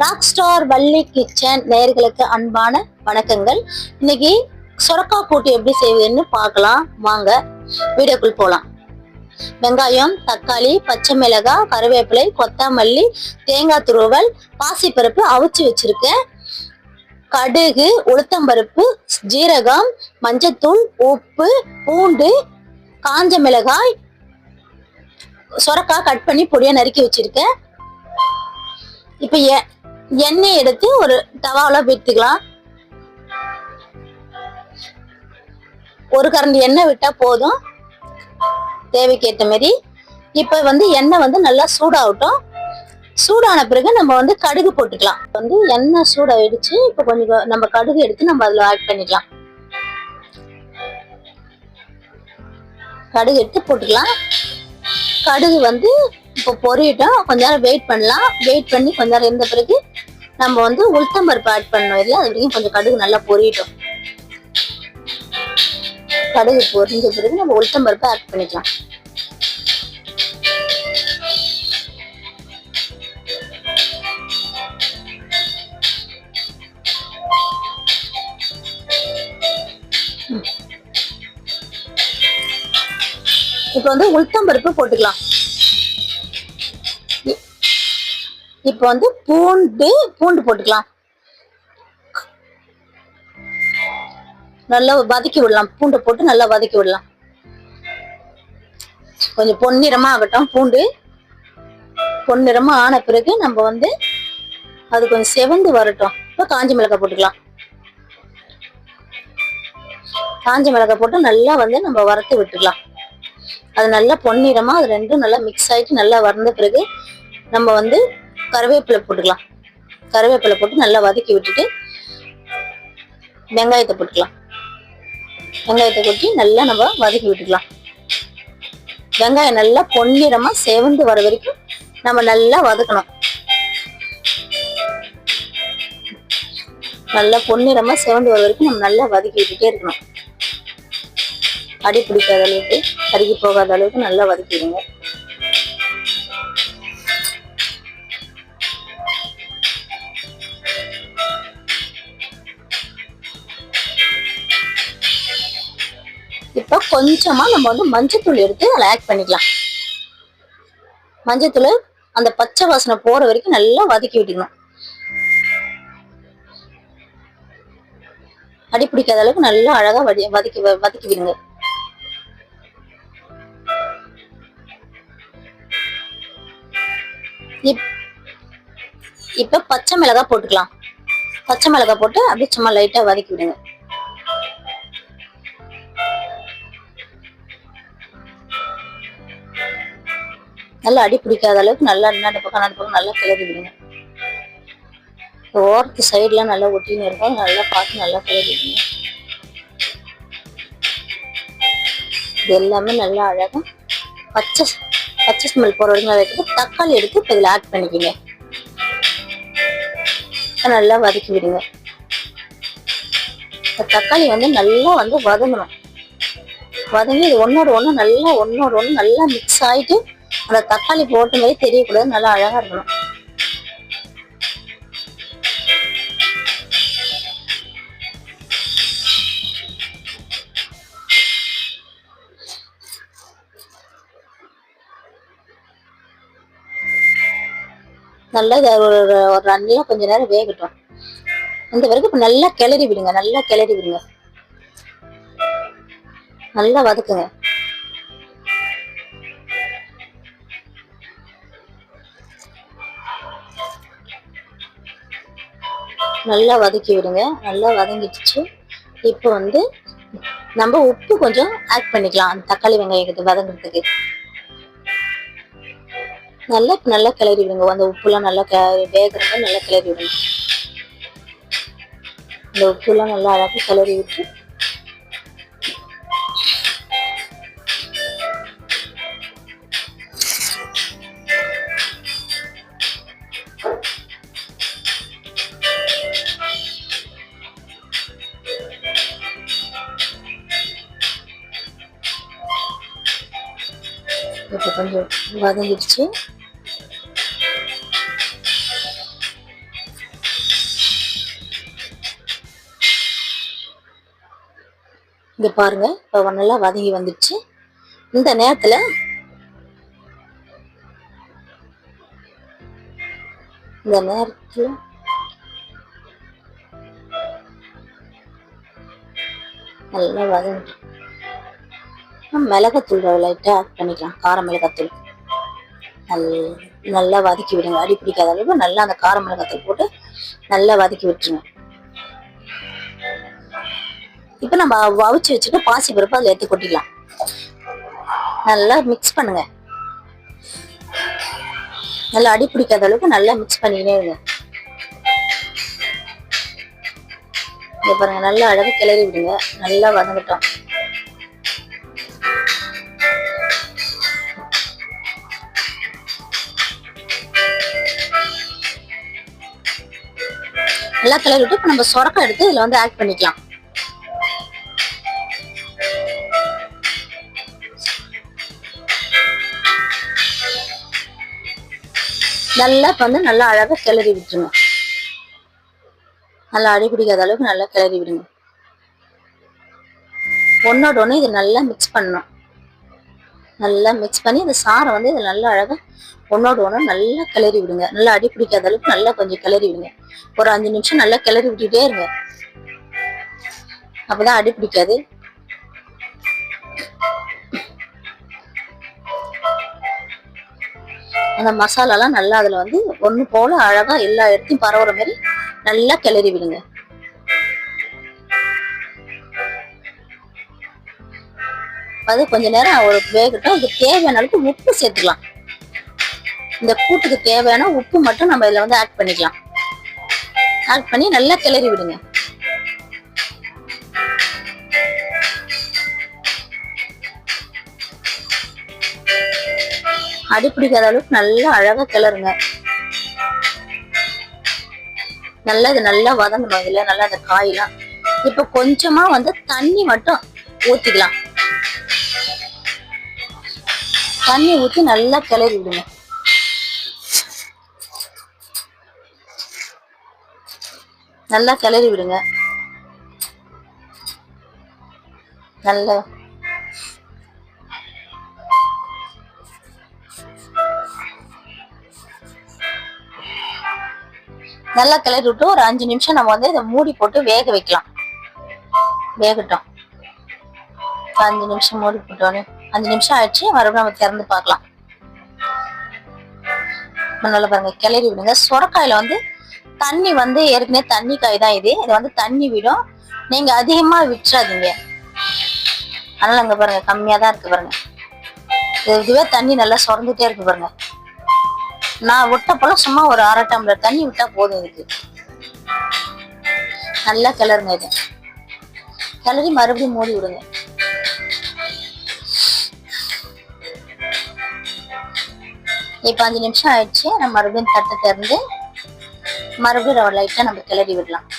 Rock star Valli kitchen நேயர்களுக்கு அன்பான வணக்கங்கள். இன்னைக்கு சொரக்கா கூட்டு எப்படி செய்வதுன்னு பார்க்கலாம் வாங்க, வீடியோக்குள் போலாம். வெங்காயம், தக்காளி, பச்சை மிளகாய், கருவேப்பிலை, கொத்தமல்லி, தேங்காய் துருவல், பாசிப்பருப்பு அவிச்சு வச்சிருக்கேன், கடுகு, உளுத்தம்பருப்பு, ஜீரகம், மஞ்சத்தூள், உப்பு, பூண்டு, காஞ்ச மிளகாய், சொரக்காய் கட் பண்ணி பொடியா நறுக்கி வச்சிருக்கேன். இப்ப எண்ணெய் எடுத்து ஒரு தவால விட்டுக்கலாம். ஒரு கரண்டி எண்ணெய் விட்டா போதும், தேவைக்கு ஏற்ற மாதிரி. இப்ப எண்ணெய் நல்லா சூடாகட்டும். சூடான பிறகு நம்ம கடுகு போட்டுக்கலாம். எண்ணெய் சூடாயிடுச்சு. இப்ப கொஞ்சம் நம்ம கடுகு எடுத்து நம்ம அதுல ஆட் பண்ணிக்கலாம். கடுகு எடுத்து போட்டுக்கலாம். கடுகு இப்போ பொரியட்டும். கொஞ்ச நேரம் வெயிட் பண்ணலாம். வெயிட் பண்ணி கொஞ்ச நேரம் இருந்த பிறகு நம்ம உளுத்தம்பருப்பு ஆட் பண்ணணும். இல்லையா, அது வரைக்கும் கொஞ்சம் கடுகு நல்லா பொரியட்டும். கடுகு பொரிஞ்ச பிறகு நம்ம உளுத்தம்பருப்பை ஆட் பண்ணிக்கலாம். இப்போ உளுத்தம்பருப்பு போட்டுக்கலாம். இப்போ பூண்டு போட்டுக்கலாம். நல்லா வதக்கி விடலாம். பூண்டை போட்டு நல்லா வதக்கி விடலாம். கொஞ்சம் பொன்னிறமா ஆகட்டும். பூண்டு பொன்னிறமா ஆன பிறகு நம்ம அது கொஞ்சம் செவந்து வரட்டும். இப்போ காஞ்ச மிளகாய் போட்டுக்கலாம். காஞ்ச மிளகாய் போட்டு நல்லா நம்ம வறுத்து விட்டுக்கலாம். அது நல்லா பொன்னிறமா அது ரெண்டும் நல்லா மிக்ஸ் ஆயிட்டு நல்லா வறந்த பிறகு நம்ம கருவேப்பிலை போட்டுக்கலாம். கருவேப்பிலை போட்டு நல்லா வதக்கி விட்டுட்டு வெங்காயத்தை போட்டுக்கலாம். வெங்காயத்தை கொட்டி நல்லா நம்ம வதக்கி விட்டுக்கலாம். வெங்காயம் நல்லா பொன்னிறமா செவந்து வர வரைக்கும் நம்ம நல்லா வதக்கணும். நல்லா பொன்னிறமா செவந்து வர வரைக்கும் நம்ம நல்லா வதக்கி விட்டுட்டே இருக்கணும். அடி பிடிக்காத அளவுக்கு, கருகி போகாத அளவுக்கு நல்லா வதக்கிடுங்க. இப்போ கொஞ்சமா நம்ம மஞ்சத்தூள் எடுத்து அதில் ஆட் பண்ணிக்கலாம். மஞ்சத்தூள் அந்த பச்சை வாசனை போற வரைக்கும் நல்லா வதக்கி விட்டுக்கணும். அடி பிடிக்காத அளவுக்கு நல்லா அழகா வதக்கி விடுங்க. இப்ப பச்சை மிளகாய் போட்டுக்கலாம். பச்சை மிளகாய் போட்டு அப்படியே சும்மா லைட்டா வதக்கி விடுங்க. நல்லா அடி பிடிக்காத அளவுக்கு நல்லா நடு பக்கம் நல்லா கிளறி விடுங்க. ஓரத்து சைட்லாம் நல்லா ஒட்டின்னு இருக்கும். நல்லா பார்த்து நல்லா கிளறி விடுங்க. இது எல்லாமே நல்லா அழகா பச்சை ஸ்மெல் போற வரைக்கும் நல்லா இருக்குது. தக்காளி எடுத்து இப்போ இதில் ஆட் பண்ணிக்கோங்க. நல்லா வதக்கி விடுங்க. தக்காளி நல்லா வதங்கணும். வதங்கி இது ஒன்னோட ஒன்று நல்லா மிக்ஸ் ஆயிட்டு அந்த தக்காளி போட்ட மாதிரி தெரியக்கூடாது. நல்லா அழகா இருக்கணும். நல்லா ஒரு நல்லா கொஞ்ச நேரம் வேகட்டும். அந்த வரைக்கும் இப்ப நல்லா கிளறி விடுங்க. நல்லா வதக்குங்க. நல்லா வதக்கி விடுங்க. நல்லா வதங்கிடுச்சு. இப்போ நம்ம உப்பு கொஞ்சம் ஆட் பண்ணிக்கலாம். அந்த தக்காளி வெங்காயத்துக்கு வதங்குறதுக்கு நல்லா கிளறி விடுங்க. அந்த உப்புலாம் நல்லா வேகிறத நல்லா கிளறி விடுங்க. இந்த உப்புலாம் நல்லா அழகா கிளறி விட்டு இப்போ கொஞ்சம் வதங்கிடுச்சு. இங்க பாருங்க, இப்போ நல்லா வதங்கி வந்துடுச்சு. இந்த நேரத்துல நல்லா வதங்கி மிளகாத்தூள் லைட்டா ஆட் பண்ணிக்கலாம். கார மிளகாத்தூள் நல்லா வதக்கி விடுங்க. அடி பிடிக்காத அளவு நல்லா அந்த கார மிளகாத்தூள் போட்டு நல்லா வதக்கி விட்டுருங்க. இப்ப நம்ம அவிச்சு வச்சுட்டு பாசி பருப்பு அதுல எடுத்து கொட்டிடலாம். நல்லா மிக்ஸ் பண்ணுங்க. நல்லா அடி பிடிக்காத அளவுக்கு நல்லா மிக்ஸ் பண்ணிக்கிட்டே இருங்க. இங்க பாருங்க, நல்லா அழகா கிளறி விடுங்க. நல்லா வதங்கட்டும். நல்லா கிளறி விட்டு இப்ப நம்ம சொரக்காய் எடுத்து இதுல வந்து ஆட் பண்ணிக்கலாம். நல்லா இப்ப வந்து நல்லா அழகா கிளறி விட்டுருங்க. நல்லா அடி பிடிக்காத அளவுக்கு நல்லா கிளறி விடுங்க. ஒன்னோட ஒண்ணு இது நல்லா மிக்ஸ் பண்ணணும். நல்லா மிக்ஸ் பண்ணி இந்த சாரை வந்து இது நல்லா அழகா ஒன்னோட ஒண்ணு நல்லா கிளறி விடுங்க. நல்லா அடி பிடிக்காத அளவுக்கு நல்லா கொஞ்சம் கிளறி விடுங்க. ஒரு 5 நிமிஷம் நல்லா கிளறி விட்டுட்டே இருங்க. அப்பதான் அடி பிடிக்காது. அந்த மசாலாலாம் நல்லா அதுல வந்து ஒண்ணு போல அழகா எல்லா இடத்தையும் பரவுற மாதிரி நல்லா கிளறி விடுங்க. அது கொஞ்ச நேரம் ஒரு வேகட்டும். அதுக்கு தேவையான அளவுக்கு உப்பு சேர்த்துக்கலாம். இந்த கூட்டுக்கு தேவையான உப்பு மட்டும் நம்ம இதுல வந்து ஆட் பண்ணிக்கலாம். ஆட் பண்ணி நல்லா கிளறி விடுங்க. அடி பிடிக்காத அளவுக்கு நல்லா அழகா கிளறுங்க. நல்லா இது நல்லா வதங்கணும். இதுல நல்லா அந்த காயெல்லாம் இப்ப கொஞ்சமா வந்து தண்ணி மட்டும் ஊத்திக்கலாம். தண்ணி ஊத்தி நல்லா கிளறி விடுங்க. நல்லா கிளறி விடுங்க. நல்லா நல்லா கிளறி விட்டு ஒரு 5 நிமிஷம் நம்ம வந்து இதை மூடி போட்டு வேக வைக்கலாம். வேகட்டும். 5 நிமிஷம் மூடி போட்டோன்னே 5 நிமிஷம் ஆயிடுச்சு. மறுபடியும் நம்ம திறந்து பார்க்கலாம். நல்லா பாருங்க, கிளறி விடுங்க. சொரக்காயில வந்து தண்ணி வந்து ஏற்கனவே தண்ணி காய் தான் இது. இதை வந்து தண்ணி விடும். நீங்க அதிகமா விட்டுறாதீங்க. அதனால அங்க பாருங்க கம்மியா தான் இருக்கு பாருங்க. இதுவே தண்ணி நல்லா சொரந்துட்டே இருக்கு பாருங்க. நான் விட்ட போல சும்மா ஒரு 1/2 டம்ளர் தண்ணி விட்டா போதும். இதுக்கு நல்லா கிளறுங்க. இது கிளறி மறுபடியும் மூடி விடுங்க. இப்ப 5 நிமிஷம் ஆயிடுச்சு. நம்ம மறுபடியும் தட்டை திறந்து மறுபடியும் லைட்டா நம்ம கிளறி விடலாம்.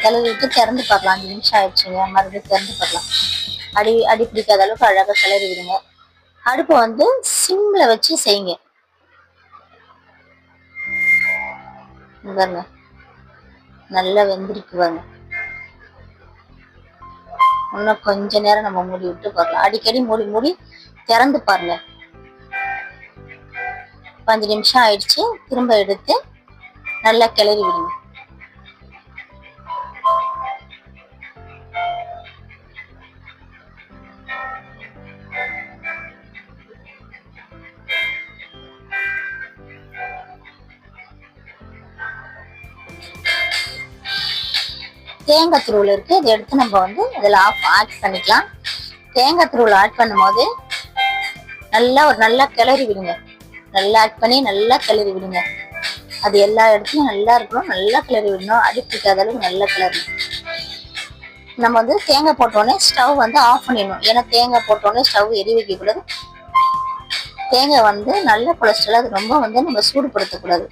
கிளறி விட்டு திறந்து பார்க்கலாம். 5 நிமிஷம் ஆயிடுச்சுங்க. மறுபடியும் திறந்து பார்க்கலாம். அடி பிடிக்காத அளவுக்கு அழகா கிளறி விடுங்க. அடுப்பை வந்து சிம்ல வச்சு செய்யுங்க. பாருங்க நல்லா வெந்திருக்கு பாருங்க. இன்னும் கொஞ்ச நேரம் நம்ம மூடி விட்டு பார்க்கலாம். அடிக்கடி மூடி மூடி திறந்து பாருங்க. 5 நிமிஷம் ஆயிடுச்சு. திரும்ப எடுத்து நல்லா கிளறி விடுங்க. தேங்காய் துருவல் இருக்கு. இதை எடுத்து நம்ம வந்து இதில் ஆட் பண்ணிக்கலாம். தேங்காய் துருவல் ஆட் பண்ணும் போது நல்லா கிளறி விடுங்க. நல்லா ஆட் பண்ணி நல்லா கிளறி விடுங்க. அது எல்லா இடத்துலயும் நல்லா இருக்கணும். நல்லா கிளறி விடணும். அடி பிடிக்காத அளவுக்கு நல்லா கிளறணும். நம்ம வந்து தேங்காய் போட்டோடனே ஸ்டவ் வந்து ஆஃப் பண்ணிடணும். ஏன்னா தேங்காய் போட்டோடனே ஸ்டவ் எரி வைக்க கூடாது. தேங்காய் வந்து நல்ல கொலஸ்ட்ரால். அது ரொம்ப வந்து நம்ம சூடுபடுத்தக்கூடாது.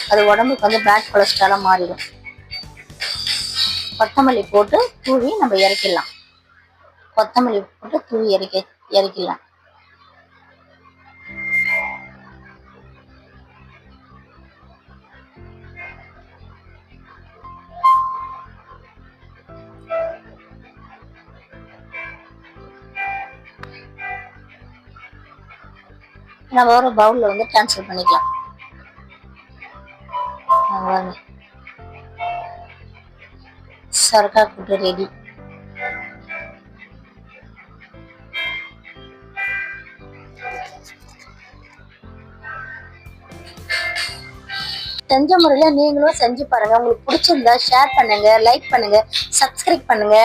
அது உடம்புக்கு வந்து பேட் கொலஸ்ட்ராலா மாறிடும். கொத்தமல்லி போட்டு தூவி நம்ம இறக்கிடலாம். கொத்தமல்லி போட்டு தூவி இறக்கிடலாம். நம்ம ஒரு பவுல்ல வந்து ட்ரான்ஸ்ஃபர் பண்ணிக்கலாம். சரக்கா கூட்டு ரெடி. செஞ்ச முறையில நீங்களும் செஞ்சு பாருங்க. உங்களுக்கு பிடிச்சிருந்தா ஷேர் பண்ணுங்க, லைக் பண்ணுங்க, சப்ஸ்கிரைப் பண்ணுங்க.